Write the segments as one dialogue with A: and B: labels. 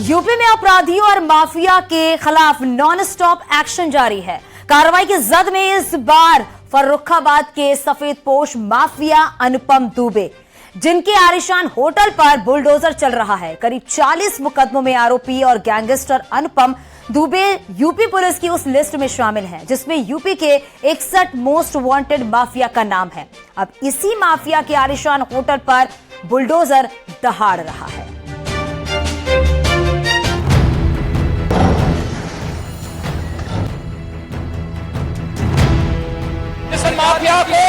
A: UP में अपराधियों और माफिया के खिलाफ नॉन स्टॉप एक्शन जारी है। कार्रवाई की जद में इस बार फर्रुखाबाद के सफेदपोश माफिया अनुपम दुबे, जिनके आलीशान होटल पर बुलडोजर चल रहा है। करीब 40 मुकदमों में आरोपी और गैंगस्टर अनुपम दुबे यूपी पुलिस की उस लिस्ट में शामिल है जिसमें यूपी के 61 मोस्ट वांटेड माफिया का नाम है। अब इसी माफिया के आलीशान होटल पर बुलडोजर दहाड़ रहा है।
B: इस माफिया को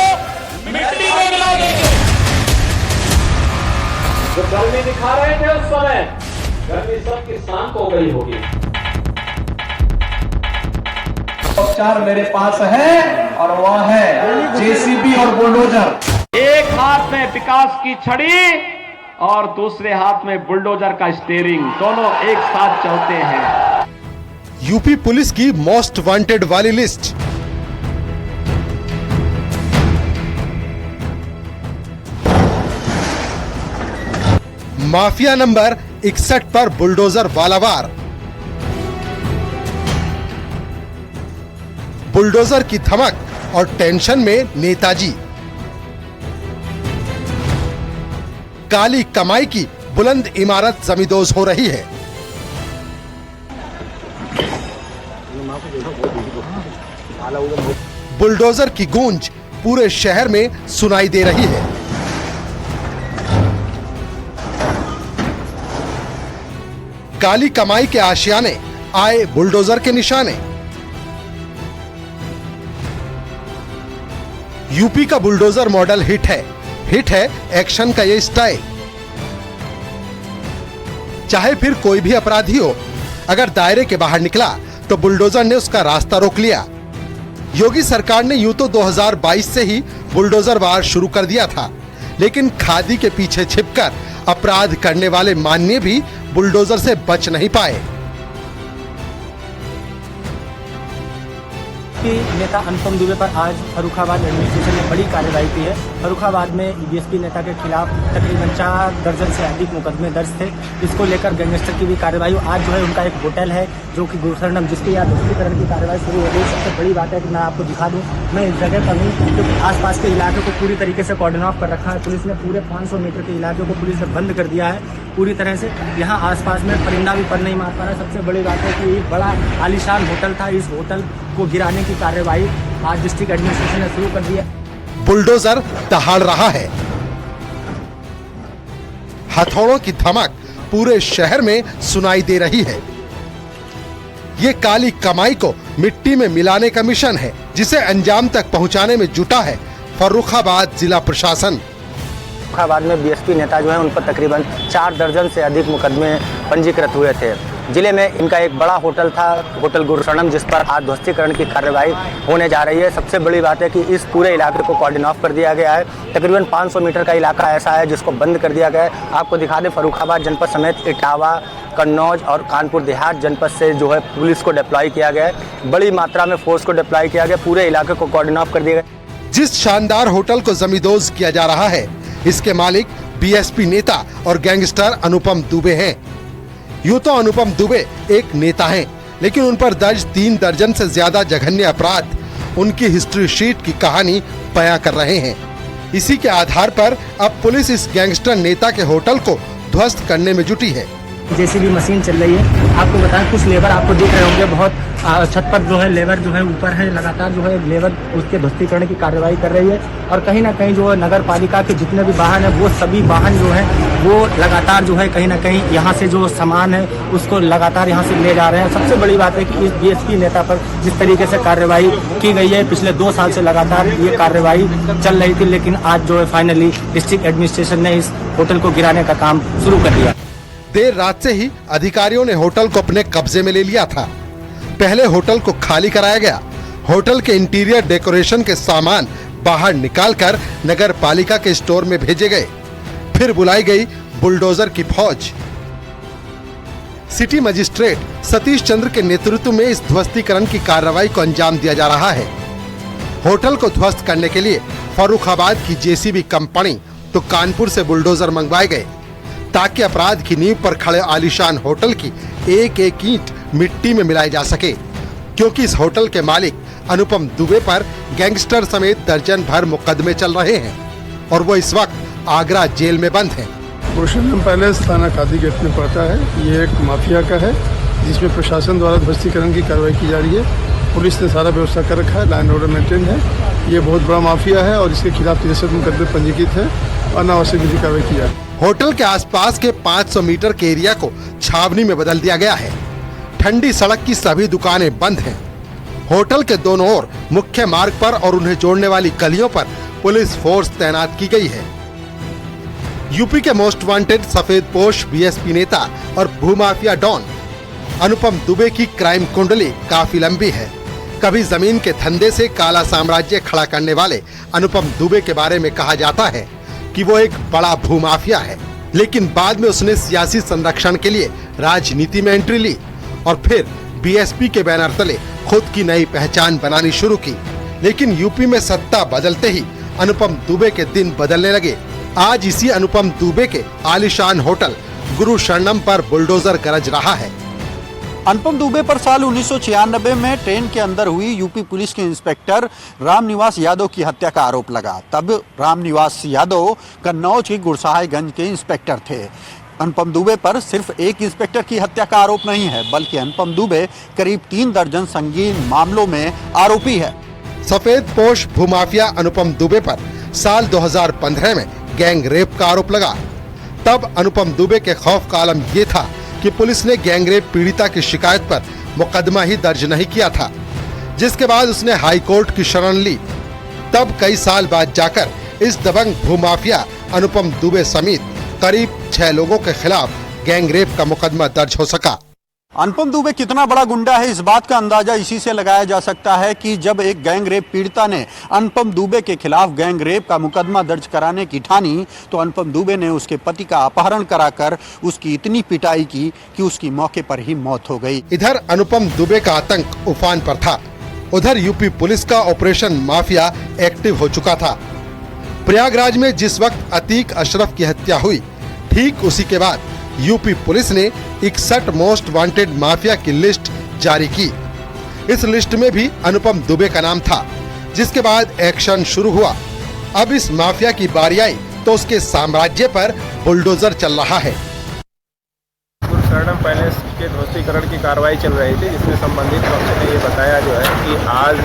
B: मिट्टी में मिला देंगे।
C: जो गर्मी दिखा रहे थे उस समय, गर्मी सबकी शांत हो गई होगी।
D: उपचार मेरे पास है और वह है जेसीबी और बुलडोजर।
C: एक हाथ में विकास की छड़ी और दूसरे हाथ में बुलडोजर का स्टीयरिंग, दोनों एक साथ चलते हैं।
E: यूपी पुलिस की मोस्ट वांटेड वाली लिस्ट। माफिया नंबर 61 पर बुलडोजर वालावार। बुलडोजर की धमक और टेंशन में नेताजी। काली कमाई की बुलंद इमारत जमींदोज हो रही है। बुलडोजर की गूंज पूरे शहर में सुनाई दे रही है। काली कमाई के आशियाने आए बुलडोजर के निशाने। यूपी का बुलडोजर मॉडल हिट है एक्शन का ये स्टाइल। चाहे फिर कोई भी अपराधी हो, अगर दायरे के बाहर निकला तो बुलडोजर ने उसका रास्ता रोक लिया। योगी सरकार ने यूं तो 2022 से ही बुलडोजर वार शुरू कर दिया था, लेकिन खादी के पीछे छिपकर अपराध करने वाले माननीय भी बुलडोजर से बच नहीं पाए।
F: नेता अनुपम दुबे पर आज फर्रुखाबाद एडमिनिस्ट्रेशन ने बड़ी कार्रवाई की है। फर्रुखाबाद में बीएसपी नेता के खिलाफ तकरीबन 4 दर्जन से अधिक मुकदमे दर्ज थे। इसको लेकर गैंगस्टर की भी कार्रवाई आज जो है उनका एक होटल है जो कि गुरसरनम, जिसके यहाँ ध्वस्तीकरण की कार्रवाई शुरू हो गई। सबसे बड़ी बात है कि मैं आपको दिखा दूं, मैं इस जगह पर हूँ क्योंकि आसपास के इलाके को पूरी तरीके से कॉर्डन ऑफ कर रखा है। पुलिस ने पूरे 500 मीटर के इलाके को पुलिस ने बंद कर दिया है पूरी तरह से। यहाँ आसपास में परिंदा भी पर नहीं मार पा रहा है। सबसे बड़ी बात है कि एक बड़ा आलीशान होटल था, इस होटल को गिराने की कार्रवाई आज डिस्ट्रिक्ट एडमिनिस्ट्रेशन ने शुरू कर दी है।
E: बुलडोजर दहाड़ रहा है। हथौड़ों की धमक पूरे शहर में सुनाई दे रही है। ये काली कमाई को मिट्टी में मिलाने का मिशन है, जिसे अंजाम तक पहुंचाने में जुटा है फर्रुखाबाद जिला प्रशासन।
F: फर्रुखाबाद में बीएसपी नेता जो है उन पर तकरीबन 4 दर्जन से अधिक मुकदमे पंजीकृत हुए थे। जिले में इनका एक बड़ा होटल था, होटल गुरसरनम, जिस पर आज ध्वस्तीकरण की कार्रवाई होने जा रही है। सबसे बड़ी बात है कि इस पूरे इलाके को कॉर्डन ऑफ कर दिया गया है। तकरीबन 500 मीटर का इलाका ऐसा है जिसको बंद कर दिया गया है। आपको दिखा दें, फर्रुखाबाद जनपद समेत इटावा, कन्नौज और कानपुर देहात जनपद से जो है पुलिस को डिप्लॉय किया गया है। बड़ी मात्रा में फोर्स को डिप्लॉय किया गया, पूरे इलाके को कॉर्डन ऑफ कर दिया गया।
E: जिस शानदार होटल को जमींदोज किया जा रहा है, इसके मालिक बीएसपी नेता और गैंगस्टर अनुपम दुबे हैं। यूं तो अनुपम दुबे एक नेता हैं, लेकिन उन पर दर्ज 3 दर्जन से ज्यादा जघन्य अपराध उनकी हिस्ट्री शीट की कहानी बयां कर रहे हैं। इसी के आधार पर अब पुलिस इस गैंगस्टर नेता के होटल को ध्वस्त करने में जुटी है।
F: जेसीबी मशीन चल रही है। आपको बताएं, कुछ लेबर आपको दिख रहे होंगे, बहुत छत पर जो है लेबर जो है ऊपर है, लगातार जो है लेबर उसके ध्वस्तीकरण की कार्रवाई कर रही है। और कहीं ना कहीं जो है नगर पालिका के जितने भी वाहन है, वो सभी वाहन जो है वो लगातार जो है कहीं ना कहीं यहाँ से जो सामान है उसको लगातार यहाँ से ले जा रहे हैं। सबसे बड़ी बात है कि इस बीएसपी नेता पर जिस तरीके से कार्रवाई की गई है, पिछले 2 साल से लगातार ये कार्रवाई चल रही थी, लेकिन आज जो है फाइनली डिस्ट्रिक्ट एडमिनिस्ट्रेशन ने इस होटल को गिराने का काम शुरू कर दिया।
E: देर रात से ही अधिकारियों ने होटल को अपने कब्जे में ले लिया था। पहले होटल को खाली कराया गया। होटल के इंटीरियर डेकोरेशन के सामान बाहर निकालकर नगर पालिका के स्टोर में भेजे गए। फिर बुलाई गई बुलडोजर की फौज। सिटी मजिस्ट्रेट सतीश चंद्र के नेतृत्व में इस ध्वस्तीकरण की कार्रवाई को अंजाम दिया जा रहा है। होटल को ध्वस्त करने के लिए फर्रुखाबाद की जेसीबी कंपनी तो कानपुर से बुलडोजर मंगवाए गए। ताकि अपराध की नींव पर खड़े आलीशान होटल की एक एक ईंट मिट्टी में मिलाई जा सके, क्योंकि इस होटल के मालिक अनुपम दुबे पर गैंगस्टर समेत दर्जन भर मुकदमे चल रहे हैं और वो इस वक्त आगरा जेल में बंद हैं।
G: पुरुषोत्तम पैलेस थाना खादी गेट में पड़ता है। ये एक माफिया का है जिसमें प्रशासन द्वारा ध्वस्तीकरण की कार्रवाई की जा रही है। पुलिस ने सारा व्यवस्था कर रखा है, लाइन ऑर्डर मेंटेन है। ये बहुत बड़ा माफिया है और इसके खिलाफ 63 मुकदमे पंजीकृत है और अनावश्यक विधि कार्रवाई की जा रही है।
E: होटल के आसपास के 500 मीटर के एरिया को छावनी में बदल दिया गया है। ठंडी सड़क की सभी दुकानें बंद हैं। होटल के दोनों ओर मुख्य मार्ग पर और उन्हें जोड़ने वाली गलियों पर पुलिस फोर्स तैनात की गई है। यूपी के मोस्ट वांटेड सफेद पोश बीएसपी नेता और भूमाफिया डॉन अनुपम दुबे की क्राइम कुंडली काफी लंबी है। कभी जमीन के धंधे से काला साम्राज्य खड़ा करने वाले अनुपम दुबे के बारे में कहा जाता है कि वो एक बड़ा भूमाफिया है, लेकिन बाद में उसने सियासी संरक्षण के लिए राजनीति में एंट्री ली और फिर बीएसपी के बैनर तले खुद की नई पहचान बनानी शुरू की। लेकिन यूपी में सत्ता बदलते ही अनुपम दुबे के दिन बदलने लगे। आज इसी अनुपम दुबे के आलीशान होटल गुरु शरणम पर बुलडोजर गरज रहा है।
H: अनुपम दुबे पर साल 1996 में ट्रेन के अंदर हुई यूपी पुलिस के इंस्पेक्टर रामनिवास यादव की हत्या का आरोप लगा। तब रामनिवास यादव कन्नौज के गुरसाहिबगंज के इंस्पेक्टर थे। अनुपम दुबे पर सिर्फ एक इंस्पेक्टर की हत्या का आरोप नहीं है, बल्कि अनुपम दुबे करीब 3 दर्जन संगीन मामलों में आरोपी है।
E: सफेद पोश भूमाफिया अनुपम दुबे पर साल 2015 में गैंग रेप का आरोप लगा। तब अनुपम दुबे के खौफ का आलम ये था कि पुलिस ने गैंगरेप पीड़िता की शिकायत पर मुकदमा ही दर्ज नहीं किया था, जिसके बाद उसने हाई कोर्ट की शरण ली। तब कई साल बाद जाकर इस दबंग भूमाफिया अनुपम दुबे समेत करीब 6 लोगों के खिलाफ गैंगरेप का मुकदमा दर्ज हो सका।
H: अनुपम दुबे कितना बड़ा गुंडा है, इस बात का अंदाजा इसी से लगाया जा सकता है कि जब एक गैंग रेप पीड़िता ने अनुपम दुबे के खिलाफ गैंग रेप का मुकदमा दर्ज कराने की ठानी, तो अनुपम दुबे ने उसके पति का अपहरण कराकर उसकी इतनी पिटाई की कि उसकी मौके पर ही मौत हो गई।
E: इधर अनुपम दुबे का आतंक उफान पर था, उधर यूपी पुलिस का ऑपरेशन माफिया एक्टिव हो चुका था। प्रयागराज में जिस वक्त अतीक अशरफ की हत्या हुई, ठीक उसी के बाद यूपी पुलिस ने 61 मोस्ट वांटेड माफिया की लिस्ट जारी की। इस लिस्ट में भी अनुपम दुबे का नाम था, जिसके बाद एक्शन शुरू हुआ। अब इस माफिया की बारी आई तो उसके साम्राज्य पर बुलडोजर चल रहा है।
I: शरणम पैलेस के ध्वस्तीकरण की कार्रवाई चल रही थी, जिसमें संबंधित पक्ष ने ये बताया कि आज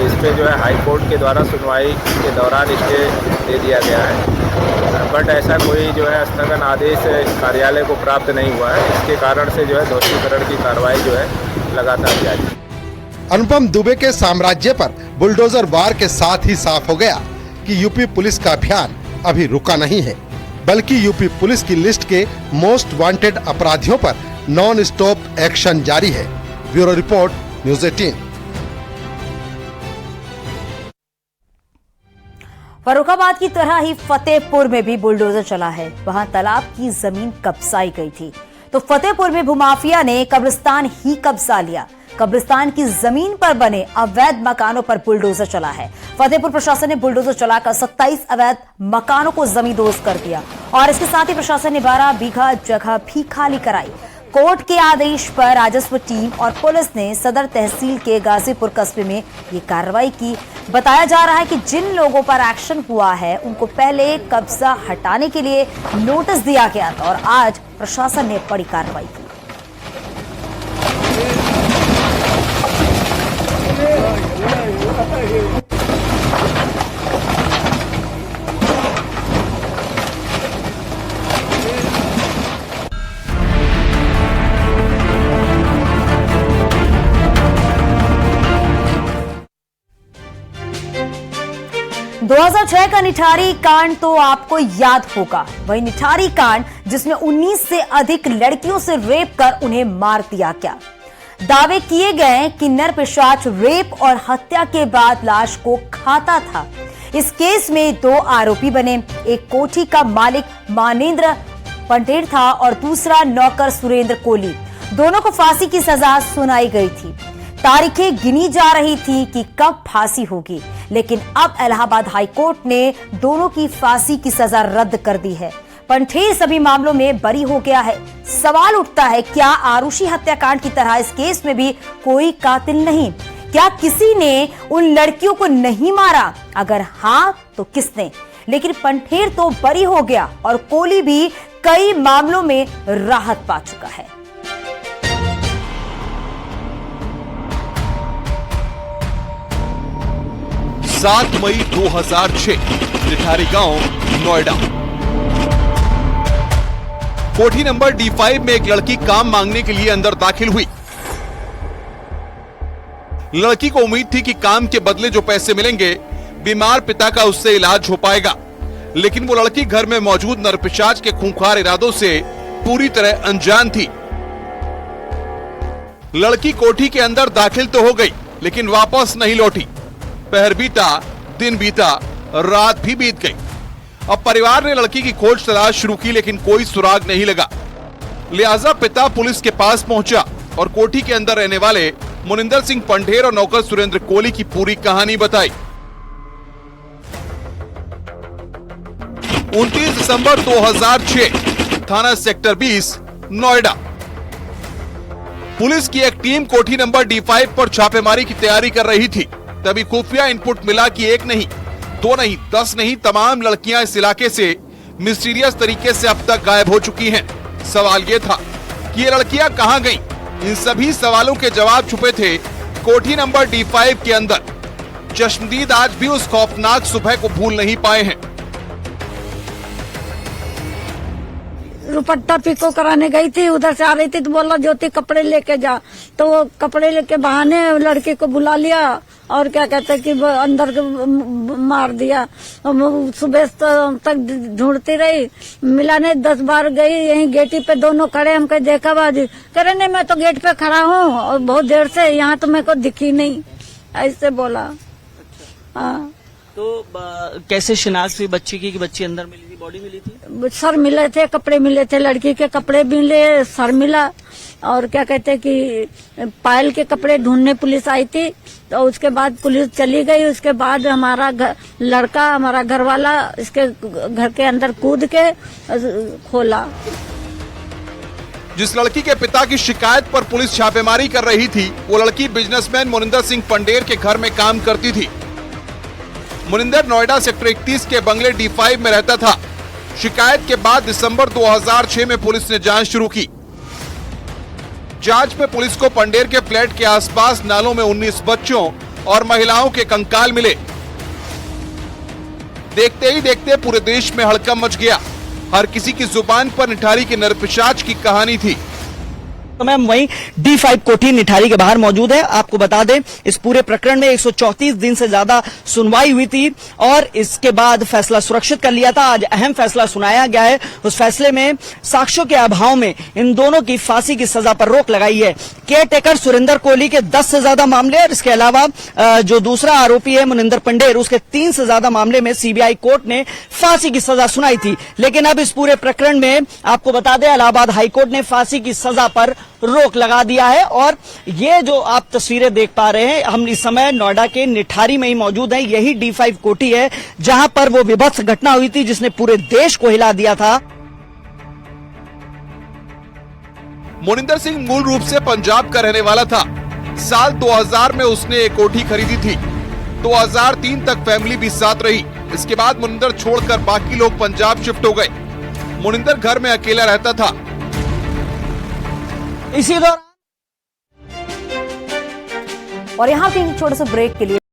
I: इस पे हाई कोर्ट के द्वारा सुनवाई के दौरान स्टे दे दिया गया है, बट ऐसा कोई स्थगन आदेश कार्यालय को प्राप्त नहीं हुआ है। इसके कारण से ध्वस्तीकरण की कार्रवाई लगातार जारी है।
E: अनुपम दुबे के साम्राज्य पर बुलडोजर वार के साथ ही साफ हो गया कि यूपी पुलिस का अभियान अभी रुका नहीं है, बल्कि यूपी पुलिस की लिस्ट के मोस्ट वांटेड अपराधियों पर नॉन स्टॉप एक्शन जारी है। Bureau report, news 18।
A: फर्रुखाबाद की तरह ही फतेहपुर में भी बुलडोजर चला है। वहां तालाब की जमीन कब्जाई गई थी, तो फतेहपुर में भूमाफिया ने कब्रिस्तान ही कब्जा लिया। कब्रिस्तान की जमीन पर बने अवैध मकानों पर बुलडोजर चला है। फतेहपुर प्रशासन ने बुलडोजर चलाकर 27 अवैध मकानों को जमींदोज कर दिया और इसके साथ ही प्रशासन ने 12 बीघा जगह भी खाली कराई। कोर्ट के आदेश पर राजस्व टीम और पुलिस ने सदर तहसील के गाजीपुर कस्बे में ये कार्रवाई की। बताया जा रहा है कि जिन लोगों पर एक्शन हुआ है उनको पहले कब्जा हटाने के लिए नोटिस दिया गया था और आज प्रशासन ने बड़ी कार्रवाई की। दो 2006 का निठारी कांड तो आपको याद होगा, वही निठारी कांड जिसमें 19 से अधिक लड़कियों से रेप कर उन्हें मार दिया गया। दावे किए गए कि नर पिशाच रेप और हत्या के बाद लाश को खाता था। इस केस में 2 आरोपी बने। एक कोठी का मालिक मानेंद्र पंटेर था और दूसरा नौकर सुरेंद्र कोली। दोनों को फांसी की सजा सुनाई गई थी। तारीखें गिनी जा रही थी कि कब फांसी होगी, लेकिन अब इलाहाबाद हाई कोर्ट ने दोनों की फांसी की सजा रद्द कर दी है। पंठेर सभी मामलों में बरी हो गया है। सवाल उठता है, क्या आरुषि हत्याकांड की तरह इस केस में भी कोई कातिल नहीं? क्या किसी ने उन लड़कियों को नहीं मारा? अगर हाँ तो किसने? लेकिन पंठेर तो बरी हो गया और कोली भी कई मामलों में राहत पा चुका है।
J: सात मई 2006 निठारी गांव, नोएडा। कोठी नंबर D5 में एक लड़की काम मांगने के लिए अंदर दाखिल हुई। लड़की को उम्मीद थी कि काम के बदले जो पैसे मिलेंगे, बीमार पिता का उससे इलाज हो पाएगा। लेकिन वो लड़की घर में मौजूद नरपिशाच के खूंखार इरादों से पूरी तरह अनजान थी। लड़की कोठी के अंदर दाखिल तो हो गई, लेकिन वापस नहीं लौटी। पहर बीता, दिन बीता, रात भी बीत गई। अब परिवार ने लड़की की खोज तलाश शुरू की, लेकिन कोई सुराग नहीं लगा। लिहाजा पिता पुलिस के पास पहुंचा और कोठी के अंदर रहने वाले मुनिंदर सिंह पंठेर और नौकर सुरेंद्र कोली की पूरी कहानी बताई। 29 दिसंबर 2006, थाना सेक्टर 20, नोएडा। पुलिस की एक टीम कोठी नंबर D5 पर छापेमारी की तैयारी कर रही थी। तभी खुफिया इनपुट मिला कि एक नहीं, दो नहीं, 10 नहीं, तमाम लड़कियां इस इलाके से मिस्टीरियस तरीके से अब तक गायब हो चुकी हैं। सवाल ये था कि ये लड़कियां कहां गईं? इन सभी सवालों के जवाब छुपे थे कोठी नंबर D5 के अंदर। चश्मदीद आज भी उस खौफनाक सुबह को भूल नहीं पाए हैं।
K: दुपट्टा पिको कराने गई थी, उधर से आ रही थी तो बोला ज्योति कपड़े लेके जा, तो वो कपड़े लेके बहाने लड़के को बुला लिया और क्या कहते कि अंदर मार दिया। सुबह तक ढूंढती रही, मिला नहीं। 10 बार गई, यहीं गेटी पे दोनों खड़े, हमको देखा बाजी करे नहीं, मैं तो गेट पे खड़ा हूँ और बहुत देर से, यहाँ तो मेरे को दिखी नहीं, ऐसे बोला। हाँ,
L: तो कैसे शिनाख्त हुई बच्ची की कि बच्ची अंदर मिली थी, बॉडी मिली थी?
K: सर मिले थे, कपड़े मिले थे, लड़की के कपड़े मिले, सर मिला और क्या कहते कि पायल के कपड़े ढूंढने पुलिस आई थी। तो उसके बाद पुलिस चली गई। उसके बाद हमारा लड़का, हमारा घर वाला इसके घर के अंदर कूद के खोला।
J: जिस लड़की के पिता की शिकायत पर पुलिस छापेमारी कर रही थी, वो लड़की बिजनेसमैन मुनिंदर सिंह पंठेर के घर में काम करती थी। मुनिंदर नोएडा सेक्टर 31 के बंगले D5 में रहता था। शिकायत के बाद दिसंबर 2006 में पुलिस ने जांच शुरू की। जांच में पुलिस को पंठेर के फ्लैट के आसपास नालों में 19 बच्चों और महिलाओं के कंकाल मिले। देखते ही देखते पूरे देश में हड़कंप मच गया। हर किसी की जुबान पर निठारी के नरपिशाच की कहानी थी।
L: तो मैम वहीं D5 कोठी निठारी के बाहर मौजूद है। आपको बता दें, इस पूरे प्रकरण में 134 दिन से ज्यादा सुनवाई हुई थी और इसके बाद फैसला सुरक्षित कर लिया था। आज अहम फैसला सुनाया गया है। उस फैसले में साक्ष्यों के अभाव में इन दोनों की फांसी की सजा पर रोक लगाई है। केयर टेकर सुरेंद्र कोली के 10 से ज्यादा मामले और इसके अलावा जो दूसरा आरोपी है मुनिंदर पंठेर, उसके 3 से ज्यादा मामले में CBI कोर्ट ने फांसी की सजा सुनाई थी। लेकिन अब इस पूरे प्रकरण में आपको बता दें, इलाहाबाद हाईकोर्ट ने फांसी की सजा पर रोक लगा दिया है। और ये जो आप तस्वीरें देख पा रहे हैं, हम इस समय नोएडा के निठारी में ही मौजूद हैं। यही D5 कोठी है जहां पर वो विभत्स घटना हुई थी जिसने पूरे देश को हिला दिया था।
J: मुनिंदर सिंह मूल रूप से पंजाब का रहने वाला था। साल 2000 में उसने एक कोठी खरीदी थी। 2003 तक फैमिली भी साथ रही। इसके बाद मुनिंदर छोड़कर बाकी लोग पंजाब शिफ्ट हो गए। मुनिंदर घर में अकेला रहता था।
L: इसी दौरान
A: और यहाँ पे छोटे से ब्रेक के लिए